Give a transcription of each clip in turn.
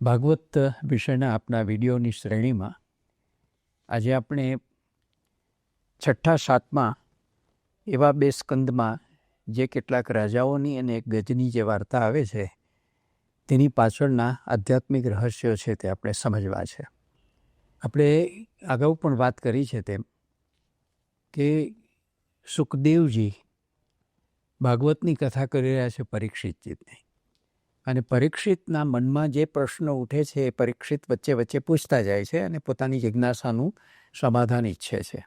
ભાગવત વિષયના આપણા વિડીયોની શ્રેણીમાં આજે આપણે છઠ્ઠા સાતમા એવા બે સ્કંદમાં જે કેટલાક રાજાઓની અને એક ગજની જે વાર્તા આવે છે તેની પાછળના આધ્યાત્મિક રહસ્યો છે તે આપણે સમજવા છે. આપણે અગાઉ પણ વાત કરી છે તેમ કે સુખદેવજી ભાગવતની કથા કરી રહ્યા છે પરીક્ષિતજીની, અને પરીક્ષિતના મનમાં જે પ્રશ્નો ઉઠે છે એ પરીક્ષિત વચ્ચે વચ્ચે પૂછતા જાય છે અને પોતાની જિજ્ઞાસાનું સમાધાન ઈચ્છે છે.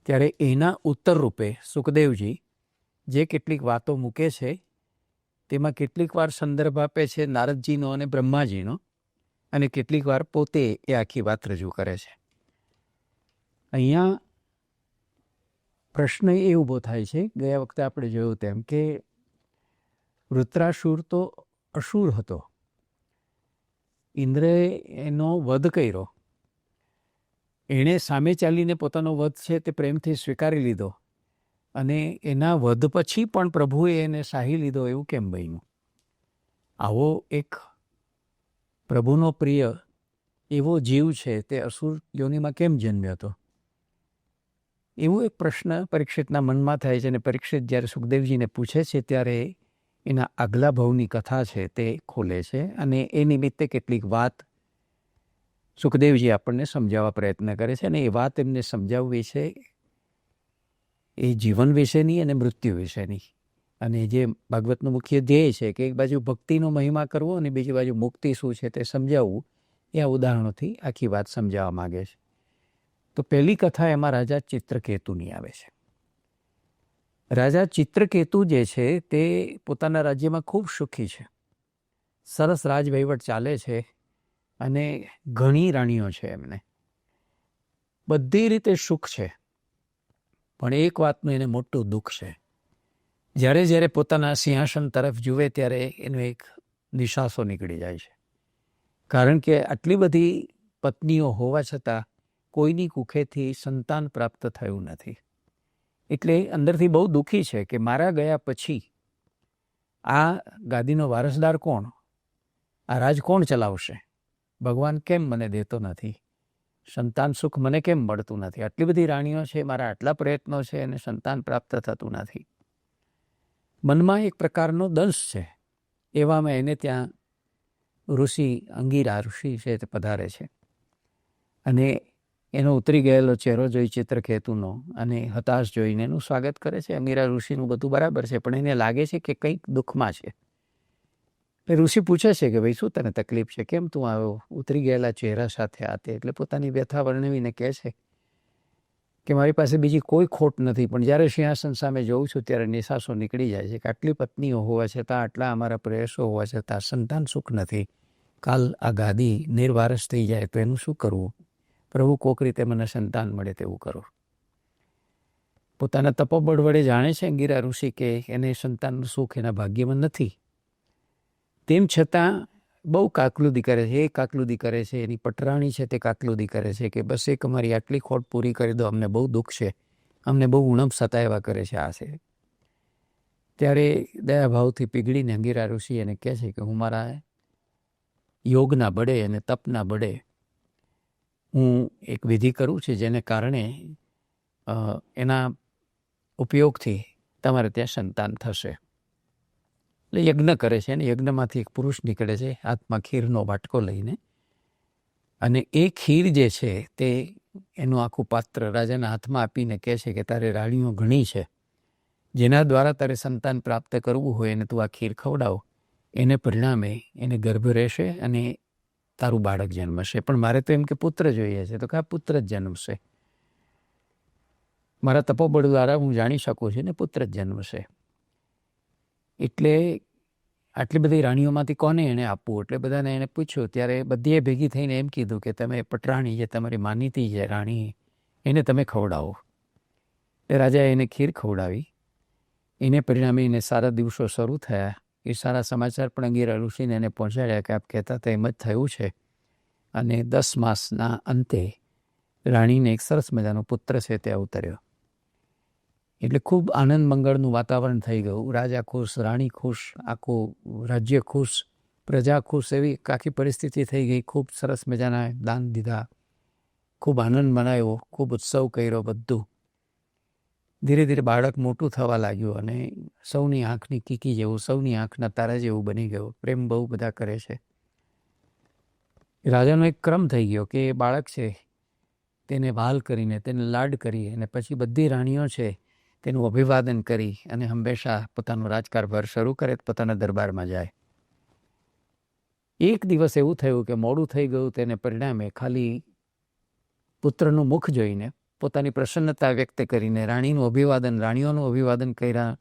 ત્યારે એના ઉત્તર રૂપે સુખદેવજી જે કેટલીક વાતો મૂકે છે તેમાં કેટલીક વાર સંદર્ભ આપે છે નારદજીનો અને બ્રહ્માજીનો, અને કેટલીક વાર પોતે એ આખી વાત રજૂ કરે છે. અહીંયા પ્રશ્ન એ ઊભો થાય છે, ગયા વખતે આપણે જોયું તેમ કે વૃત્રાસુર તો અસુર હતો, ઇન્દ્રએ એનો વધ કર્યો, એણે સામે ચાલીને પોતાનો વધ છે તે પ્રેમથી સ્વીકારી લીધો, અને એના વધ પછી પણ પ્રભુએ એને સાહી લીધો, એવું કેમ બન્યું? આવો એક પ્રભુનો પ્રિય એવો જીવ છે તે અસુર યોનિમાં કેમ જન્મ્યો હતો? એવો એક પ્રશ્ન પરીક્ષિતના મનમાં થાય છે. અને પરીક્ષિત જ્યારે સુખદેવજીને પૂછે છે ત્યારે એના આગલા ભવની કથા છે તે ખોલે છે, અને એ નિમિત્તે કેટલીક વાત સુખદેવજી આપણને સમજાવવા પ્રયત્ન કરે છે. અને એ વાત એમને સમજાવવી છે એ જીવન વિશેની અને મૃત્યુ વિશેની. અને જે ભાગવતનું મુખ્ય ધ્યેય છે કે એક બાજુ ભક્તિનો મહિમા કરવો અને બીજી બાજુ મુક્તિ શું છે તે સમજાવવું, એ આ ઉદાહરણોથી આખી વાત સમજાવવા માગે છે. તો પહેલી કથા એમાં રાજા ચિત્રકેતુની આવે છે. રાજા ચિત્રકેતુ જે છે તે પોતાના રાજ્યમાં ખૂબ સુખી છે, સરસ રાજવહીવટ ચાલે છે, અને ઘણી રાણીઓ છે, એમને બધી રીતે સુખ છે. પણ એક વાતનું એને મોટું દુઃખ છે. જ્યારે જ્યારે પોતાના સિંહાસન તરફ જુએ ત્યારે એનો એક નિશાસો નીકળી જાય છે, કારણ કે આટલી બધી પત્નીઓ હોવા છતાં કોઈની કુખેથી સંતાન પ્રાપ્ત થયું નથી. એટલે અંદરથી બહુ દુઃખી છે કે મારા ગયા પછી આ ગાદીનો વારસદાર કોણ? આ રાજ કોણ ચલાવશે? ભગવાન કેમ મને દેતો નથી? સંતાન સુખ મને કેમ મળતું નથી? આટલી બધી રાણીઓ છે, મારા આટલા પ્રયત્નો છે, અને સંતાન પ્રાપ્ત થતું નથી. મનમાં એક પ્રકારનો દંશ છે. એવામાં એને ત્યાં ઋષિ અંગિરા ઋષિ છે તે પધારે છે, અને એનો ઉતરી ગયેલો ચહેરો જોઈ ચિત્રકેતુનો અને હતાશ જોઈને એનું સ્વાગત કરે છે. અંગિરા ઋષિનું બધું બરાબર છે, પણ એને લાગે છે કે કંઈક દુઃખમાં છે. ઋષિ પૂછે છે કે ભાઈ શું તને તકલીફ છે? કેમ તું આવ્યો ઉતરી ગયેલા ચહેરા સાથે? આતે એટલે પોતાની વ્યથા વર્ણવીને કહે છે કે મારી પાસે બીજી કોઈ ખોટ નથી, પણ જ્યારે સિંહાસન સામે જોઉં છું ત્યારે નિશાસો નીકળી જાય છે કે આટલી પત્નીઓ હોવા છતાં, આટલા અમારા પ્રયાસો હોવા છતાં સંતાન સુખ નથી. કાલ આ ગાદી નિર્વારસ થઈ જાય તો એનું શું કરવું? પ્રભુ કોક રીતે મને સંતાન મળે તેવું કરો. પોતાના તપોબળ વડે જાણે છે અંગિરા ઋષિ કે એને સંતાનનું સુખ એના ભાગ્યમાં નથી. તેમ છતાં બહુ કાકલુદી કરે છે. એ કાકલુદી કરે છે, એની પટરાણી છે તે કાકલુદી કરે છે કે બસ એક અમારી આટલી ખોટ પૂરી કરી દો, અમને બહુ દુઃખ છે, અમને બહુ ઉણપ સતાવ્યા કરે છે. આ છે ત્યારે દયાભાવથી પીગળીને અંગિરા ઋષિ એને કહે છે કે હું મારા યોગના બળે અને તપના બળે હું એક વિધિ કરું છું, જેને કારણે એના ઉપયોગથી તમારે ત્યાં સંતાન થશે. એટલે યજ્ઞ કરે છે, અને યજ્ઞમાંથી એક પુરુષ નીકળે છે હાથમાં ખીરનો વાટકો લઈને, અને એ ખીર જે છે તે એનું આખું પાત્ર રાજાના હાથમાં આપીને કહે છે કે તારે રાણીઓ ઘણી છે, જેના દ્વારા તારે સંતાન પ્રાપ્ત કરવું હોય અને તું આ ખીર ખવડાવ, એને પરિણામે એને ગર્ભ રહેશે અને તારું બાળક જન્મશે. પણ મારે તો એમ કે પુત્ર જોઈએ છે. તો કે આ પુત્ર જ જન્મશે, મારા તપોબળ દ્વારા હું જાણી શકું છું ને પુત્ર જ જન્મશે. એટલે આટલી બધી રાણીઓમાંથી કોને એણે આપવું? એટલે બધાને એણે પૂછ્યું. ત્યારે બધીએ ભેગી થઈને એમ કીધું કે તમે પટરાણી, જે તમારી માનીતી છે રાણી, એને તમે ખવડાવો. એ રાજાએ એને ખીર ખવડાવી. એને પરિણામે એને સારા દિવસો શરૂ થયા. એ સારા સમાચાર પણ અંગિરા ઋષિને એને પહોંચાડ્યા કે આપ કહેતા હતા એમ જ થયું છે, અને 10 માસના અંતે રાણીને એક સરસ મજાનો પુત્ર છે તે અવતર્યો. એટલે ખૂબ આનંદ મંગળનું વાતાવરણ થઈ ગયું. રાજા ખુશ, રાણી ખુશ, આખું રાજ્ય ખુશ. પ્રજા ખુશ, એવી આખી પરિસ્થિતિ થઈ ગઈ. ખૂબ સરસ મજાના દાન દીધા, ખૂબ આનંદ મનાવ્યો, ખૂબ ઉત્સવ કર્યો બધું. ધીરે ધીરે બાળક મોટું થવા લાગ્યું અને સૌની આંખની કીકી જેવું, સૌની આંખના તારા જેવું બની ગયું. પ્રેમ બહુ બધા કરે છે. રાજાનો એક ક્રમ થઈ ગયો કે એ બાળક છે તેને વહાલ કરીને, તેને લાડ કરી, અને પછી બધી રાણીઓ છે તેનું અભિવાદન કરી અને હંમેશા પોતાનો રાજકારભાર શરૂ કરે, પોતાના દરબારમાં જાય. એક દિવસ એવું થયું કે મોડું થઈ ગયું, તેને પરિણામે ખાલી પુત્રનું મુખ જોઈને પોતાની પ્રસન્નતા વ્યક્ત કરીને રાણીઓનું અભિવાદન કર્યા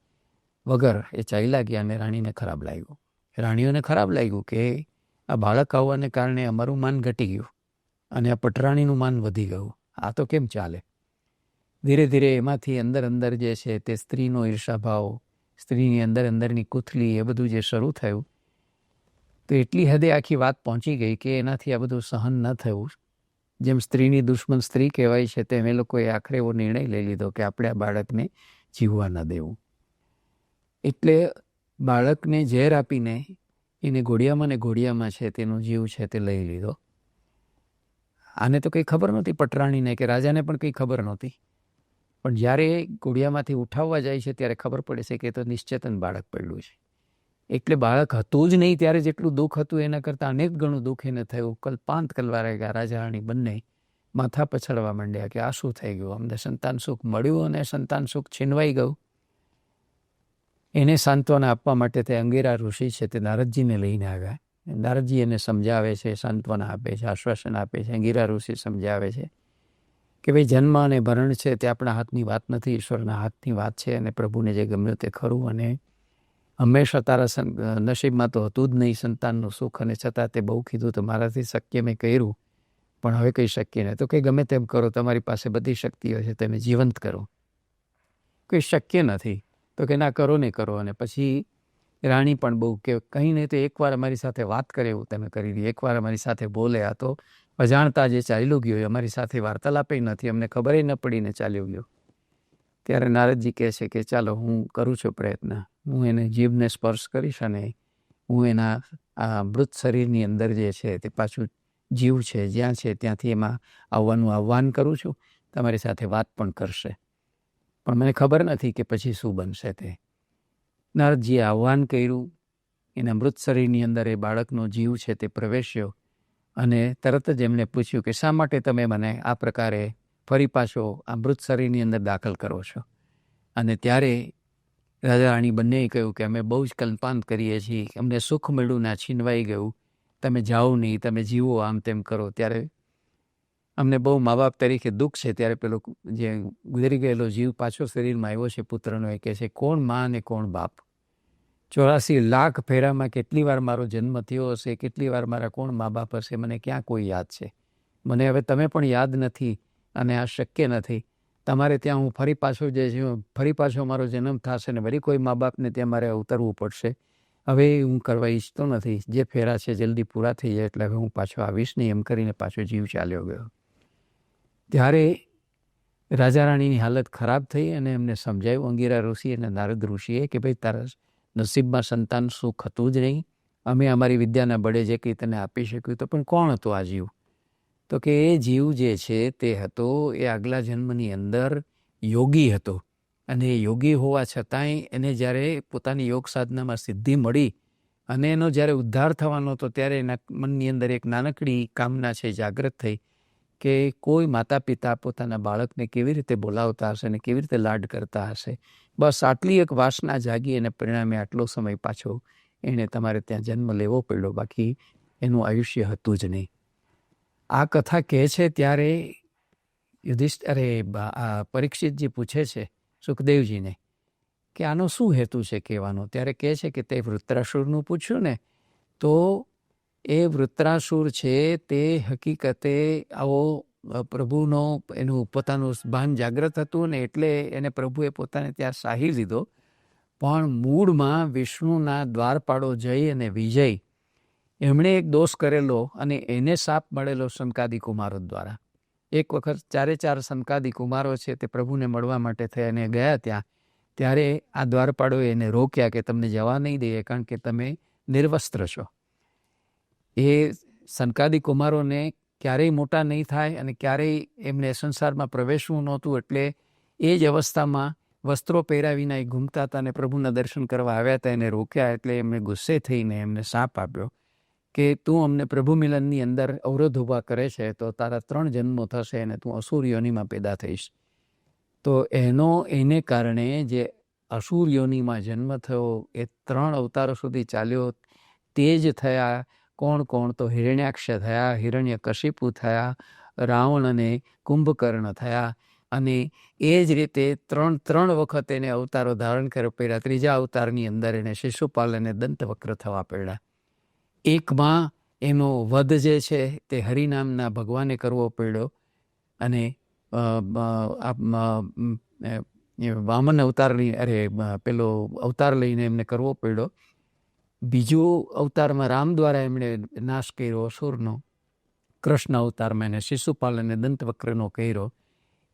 વગર એ ચાલ્યા ગયા. અને રાણીને ખરાબ લાગ્યું. રાણીઓને ખરાબ લાગ્યું કે આ બાળક આવવાને કારણે અમારું માન ઘટી ગયું અને આ પટરાણીનું માન વધી ગયું. આ તો કેમ ચાલે? ધીરે ધીરે એમાંથી અંદર જે છે તે સ્ત્રીનો ઈર્ષાભાવ, સ્ત્રીની અંદરની કુથલી, એ બધું જે શરૂ થયું, તો એટલી હદે આખી વાત પહોંચી ગઈ કે એનાથી આ બધું સહન ન થયું. જેમ સ્ત્રીની દુશ્મન સ્ત્રી કહેવાય છે, તેમ એ લોકોએ આખરે એવો નિર્ણય લઈ લીધો કે આપણે આ બાળકને જીવવા ન દેવું. એટલે બાળકને ઝેર આપીને એને ઘોડિયામાં છે તેનો જીવ છે તે લઈ લીધો. આને તો કંઈ ખબર નહોતી, પટરાણીને કે રાજાને પણ કંઈ ખબર નહોતી. પણ જ્યારે ઘોડિયામાંથી ઉઠાવવા જાય છે ત્યારે ખબર પડે છે કે તો નિશ્ચેતન બાળક પડ્યું છે. એટલે બાળક હતું જ નહીં ત્યારે જેટલું દુઃખ હતું એના કરતાં અનેક ગણું દુઃખ એને થયું. કલ્પાંત કલવારે ગયા. રાજા રાણી બંને માથા પછાડવા માંડ્યા કે આ શું થઈ ગયું? અમને સંતાન સુખ મળ્યું અને સંતાન સુખ છીનવાઈ ગયું. એને સાંત્વના આપવા માટે તે અંગીરા ઋષિ છે તે નારદજીને લઈને આવ્યા. નારદજી એને સમજાવે છે, સાંત્વના આપે છે, આશ્વાસન આપે છે. અંગીરા ઋષિ સમજાવે છે કે ભાઈ જન્મ અને ભરણ છે તે આપણા હાથની વાત નથી, ઈશ્વરના હાથની વાત છે. અને પ્રભુને જે ગમ્યું તે ખરું, અને હંમેશા તારા નસીબમાં તો હતું જ નહીં સંતાનનું સુખ, અને છતાં તે બહુ કીધું તો મારાથી શક્ય મેં કર્યું, પણ હવે કંઈ શક્ય નહીં. તો કંઈ ગમે તેમ કરો, તમારી પાસે બધી શક્તિઓ છે, તમે જીવંત કરો. કંઈ શક્ય નથી. તો કે ના, કરો ને કરો. અને પછી રાણી પણ બહુ કે કંઈ નહીં તો એકવાર અમારી સાથે વાત કરે એવું તમે કરી દઈએ, એકવાર અમારી સાથે બોલે. આ તો અજાણતા જે ચાલ્યું ગયું, અમારી સાથે વાર્તાલાપે નથી, અમને ખબર ન પડીને ચાલ્યું ગયું. ત્યારે નારદજી કહે છે કે ચાલો, હું કરું છું પ્રયત્ન. હું એને જીભને સ્પર્શ કરીશ અને હું એના આ મૃત શરીરની અંદર જે છે તે પાછું જીવ છે જ્યાં છે ત્યાંથી એમાં આવવાનું આહ્વાન કરું છું. તમારી સાથે વાત પણ કરશે, પણ મને ખબર નથી કે પછી શું બનશે તે. નારદજીએ આહ્વાન કર્યું. એના મૃત શરીરની અંદર એ બાળકનો જીવ છે તે પ્રવેશ્યો અને તરત જ એમને પૂછ્યું કે શા માટે તમે મને આ પ્રકારે ફરી પાછો આ મૃત શરીરની અંદર દાખલ કરો છો? અને ત્યારે રાજા રાણી બંનેએ કહ્યું કે અમે બહુ જ કલ્પાંત કરીએ છીએ, અમને સુખ મળ્યું ને છીનવાઈ ગયું, તમે જાઓ નહીં, તમે જીવો, આમ તેમ કરો. ત્યારે અમને બહુ મા બાપ તરીકે દુઃખ છે. ત્યારે પેલો જે ગુજરી ગયેલો જીવ પાછો શરીરમાં આવ્યો છે પુત્રનો, એ કહે છે કોણ મા અને કોણ બાપ? 84 લાખ ફેરામાં કેટલી વાર મારો જન્મ થયો હશે, કેટલી વાર મારા કોણ મા બાપ હશે, મને ક્યાં કોઈ યાદ છે? મને હવે તમે પણ યાદ નથી અને આ શક્ય નથી. તમારે ત્યાં હું ફરી પાછો મારો જન્મ થશે ને વળી કોઈ મા બાપને ત્યાં મારે ઉતરવું પડશે. હવે હું કરવા ઈચ્છતો નથી. જે ફેરા છે જલ્દી પૂરા થઈ જાય એટલે હવે હું પાછો આવીશ નહીં, એમ કરીને પાછો જીવ ચાલ્યો ગયો. ત્યારે રાજા રાણીની હાલત ખરાબ થઈ અને એમને સમજાયું, અંગીરા ઋષિ અને નારદ ઋષિએ, કે ભાઈ તારા નસીબમાં સંતાન સુખ હતું જ નહીં. અમે અમારી વિદ્યાના બળે જે કંઈ તને આપી શક્યું, તો પણ કોણ હતો આ જીવ? તો કે એ જીવ જે છે તે હતો એ આગલા જન્મની અંદર યોગી હતો. અને એ યોગી હોવા છતાંય એને જ્યારે પોતાની યોગ સાધનામાં સિદ્ધિ મળી અને એનો જ્યારે ઉદ્ધાર થવાનો હતો ત્યારે એના મનની અંદર એક નાનકડી કામના છે જાગૃત થઈ કે કોઈ માતા પિતા પોતાના બાળકને કેવી રીતે બોલાવતા હશે અને કેવી રીતે લાડ કરતા હશે. બસ આટલી એક વાસના જાગી અને પરિણામે આટલો સમય પાછો એણે તમારે ત્યાં જન્મ લેવો પડ્યો, બાકી એનું આયુષ્ય હતું જ નહીં. આ કથા કહે છે ત્યારે પરીક્ષિતજી પૂછે છે સુખદેવજીને કે આનો શું હેતુ છે કહેવાનો. ત્યારે કહે છે કે તે વૃત્રાસુરનું પૂછ્યું ને, તો એ વૃત્રાસુર છે તે હકીકતે આવો પ્રભુનો એનું પોતાનું ભાન જાગ્રત હતું ને એટલે એને પ્રભુએ પોતાને ત્યાં સાહી લીધો. પણ મૂળમાં વિષ્ણુના દ્વારપાળો જય અને વિજય એમણે એક દોષ કરેલો અને એને શાપ મળેલો સનકાદિ કુમારો દ્વારા. એક વખત 4 સનકાદિ કુમારો છે તે પ્રભુને મળવા માટે થઈને ગયા ત્યાં. ત્યારે આ દ્વારપાળોએ એને રોક્યા કે તમને જવા નહીં દઈએ કારણ કે તમે નિર્વસ્ત્ર છો. એ સનકાદી કુમારોને ક્યારેય મોટા નહીં થાય અને ક્યારેય એમને સંસારમાં પ્રવેશવું નહોતું, એટલે એ જ અવસ્થામાં વસ્ત્રો પહેરાવીને એ ઘૂમતા હતા અને પ્રભુના દર્શન કરવા આવ્યા હતા. એને રોક્યા એટલે એમને ગુસ્સે થઈને એમને શાપ આપ્યો કે તું અમને પ્રભુ મિલનની અંદર અવરોધ ઊભા કરે છે તો તારા 3 જન્મો થશે અને તું અસુર યોનિમાં પેદા થઈશ. તો એને કારણે જે અસુર યોનિમાં જન્મ થયો એ 3 અવતારો સુધી ચાલ્યો. તે જ થયા કોણ તો હિરણ્યાક્ષ થયા, હિરણ્યકશિપુ થયા, રાવણ અને કુંભકર્ણ થયા. અને એ જ રીતે 3 વખત એને અવતારો ધારણ કરવા પડ્યા. 3જા અવતારની અંદર એને શિશુપાલ અને દંતવક્ર થવા પડ્યા. એકમાં એનો વધ જે છે તે હરિનામના ભગવાને કરવો પડ્યો અને વામન અવતારની પેલો અવતાર લઈને એમને કરવો પડ્યો. બીજો અવતારમાં રામ દ્વારા એમણે નાશ કર્યો અસુરનો. કૃષ્ણ અવતારમાં એને શિશુપાલ અને દંતવક્રનો કર્યો.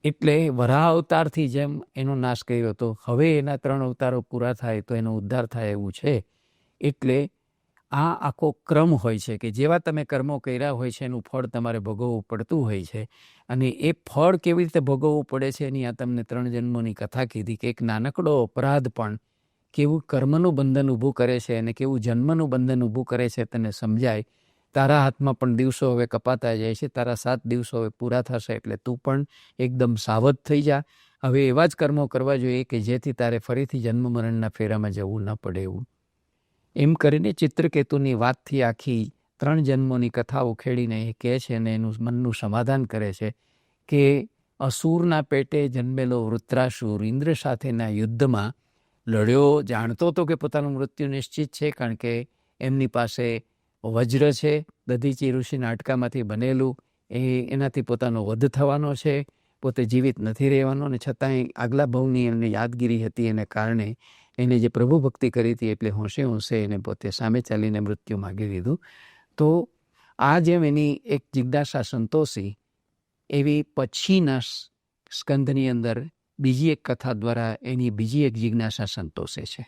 એટલે વરાહ અવતારથી જેમ એનો નાશ કર્યો હતો, હવે એના 3 અવતારો પૂરા થાય તો એનો ઉદ્ધાર થાય એવું છે. એટલે આ આખો ક્રમ હોય છે કે જેવા તમે કર્મો કર્યા હોય છે એનું ફળ તમારે ભોગવવું પડતું હોય છે. અને એ ફળ કેવી રીતે ભોગવવું પડે છે એની આ તમને 3 જન્મોની કથા કીધી કે એક નાનકડો અપરાધ પણ કેવું કર્મનું બંધન ઊભું કરે છે અને કેવું જન્મનું બંધન ઊભું કરે છે તને સમજાય. તારા હાથમાં પણ દિવસો હવે કપાતા જાય છે, તારા 7 દિવસો હવે પૂરા થશે, એટલે તું પણ એકદમ સાવધ થઈ જા. હવે એવા જ કર્મો કરવા જોઈએ કે જેથી તારે ફરીથી જન્મ મરણના ફેરામાં જવું ન પડે એવું. એમ કરીને ચિત્રકેતુની વાતથી આખી 3 જન્મોની કથા ઉખેડીને એ કહે છે અને એનું મનનું સમાધાન કરે છે કે અસુરના પેટે જન્મેલો વૃત્રાસુર ઇન્દ્ર સાથેના યુદ્ધમાં લડ્યો. જાણતો હતો કે પોતાનું મૃત્યુ નિશ્ચિત છે, કારણ કે એમની પાસે વજ્ર છે, દધીચી ઋષિના હાડકામાંથી બનેલું. એનાથી પોતાનો વધ થવાનો છે, પોતે જીવિત નથી રહેવાનો. અને છતાંય આગલા ભવની એમને યાદગીરી હતી એને કારણે એને જે પ્રભુ ભક્તિ કરી હતી એટલે હોંશે એને પોતે સામે ચાલીને મૃત્યુ માગી લીધું. તો આ જેમ એની એક જિજ્ઞાસા સંતોષી, એવી પછીના સ્કંધની અંદર બીજી એક કથા દ્વારા એની બીજી એક જિજ્ઞાસા સંતોષે છે.